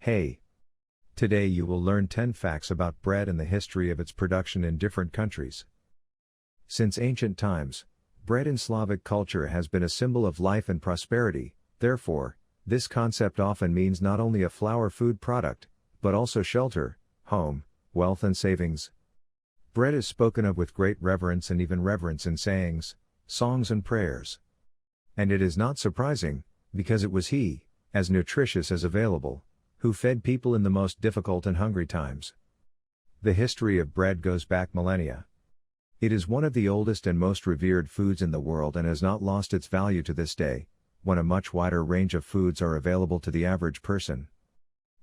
Hey! Today you will learn 10 facts about bread and the history of its production in different countries. Since ancient times, bread in Slavic culture has been a symbol of life and prosperity. Therefore, this concept often means not only a flour food product, but also shelter, home, wealth and savings. Bread is spoken of with great reverence and even reverence in sayings, songs and prayers. And it is not surprising, because it was He, as nutritious as available, who fed people in the most difficult and hungry times. The history of bread goes back millennia. It is one of the oldest and most revered foods in the world and has not lost its value to this day, when a much wider range of foods are available to the average person.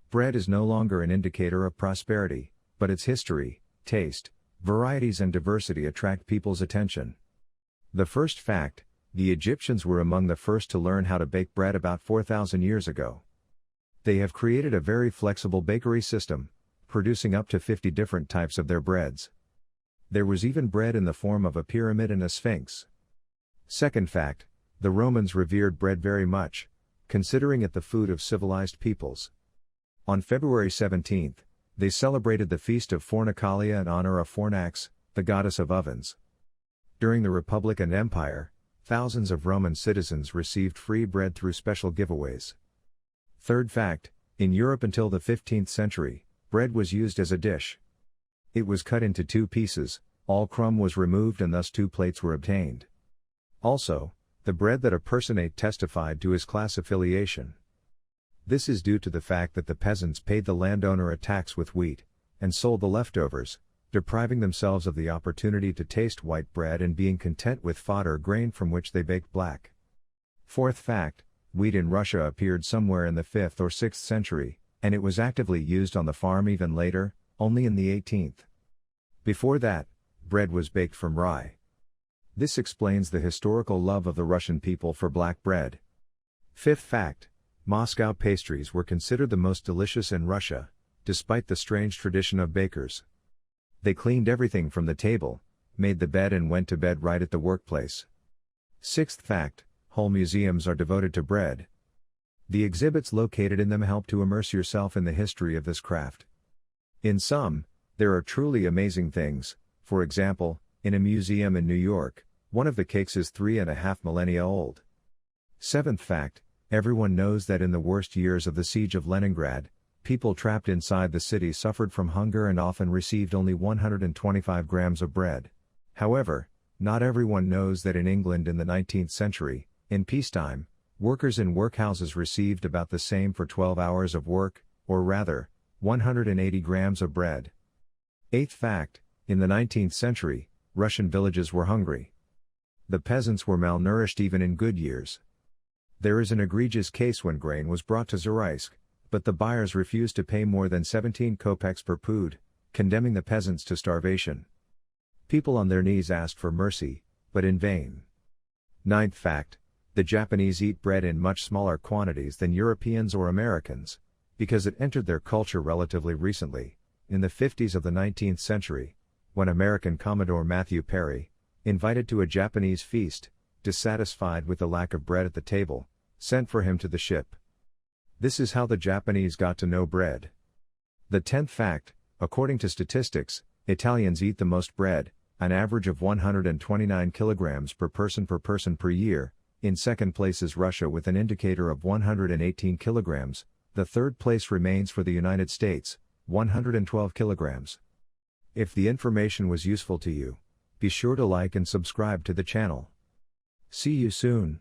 Bread is no longer an indicator of prosperity, but its history, taste, varieties and diversity attract people's attention. The first fact: the Egyptians were among the first to learn how to bake bread about 4,000 years ago. They have created a very flexible bakery system, producing up to 50 different types of their breads. There was even bread in the form of a pyramid and a sphinx. Second fact: the Romans revered bread very much, considering it the food of civilized peoples. On February 17, they celebrated the feast of Fornicalia in honor of Fornax, the goddess of ovens. During the Republic and Empire, thousands of Roman citizens received free bread through special giveaways. Third fact: in Europe until the 15th century, bread was used as a dish. It was cut into two pieces, all crumb was removed and thus two plates were obtained. Also, the bread that a person ate testified to his class affiliation. This is due to the fact that the peasants paid the landowner a tax with wheat, and sold the leftovers, depriving themselves of the opportunity to taste white bread and being content with fodder grain from which they baked black. Fourth fact: wheat in Russia appeared somewhere in the 5th or 6th century, and it was actively used on the farm even later, only in the 18th. Before that, bread was baked from rye. This explains the historical love of the Russian people for black bread. Fifth fact: Moscow pastries were considered the most delicious in Russia, despite the strange tradition of bakers. They cleaned everything from the table, made the bed and went to bed right at the workplace. Sixth fact: whole museums are devoted to bread. The exhibits located in them help to immerse yourself in the history of this craft. In some, there are truly amazing things. For example, in a museum in New York, one of the cakes is 3.5 millennia old. Seventh fact: everyone knows that in the worst years of the siege of Leningrad, people trapped inside the city suffered from hunger and often received only 125 grams of bread. However, not everyone knows that in England in the 19th century, in peacetime, workers in workhouses received about the same for 12 hours of work, or rather, 180 grams of bread. Eighth fact: in the 19th century, Russian villages were hungry. The peasants were malnourished even in good years. There is an egregious case when grain was brought to Zaraisk, but the buyers refused to pay more than 17 kopecks per pud, condemning the peasants to starvation. People on their knees asked for mercy, but in vain. Ninth fact: the Japanese eat bread in much smaller quantities than Europeans or Americans, because it entered their culture relatively recently, in the 50s of the 19th century, when American Commodore Matthew Perry, invited to a Japanese feast, dissatisfied with the lack of bread at the table, sent for him to the ship. This is how the Japanese got to know bread. The 10th fact: according to statistics, Italians eat the most bread, an average of 129 kilograms per person per year. In second place is Russia with an indicator of 118 kilograms, the third place remains for the United States, 112 kilograms. If the information was useful to you, be sure to like and subscribe to the channel. See you soon.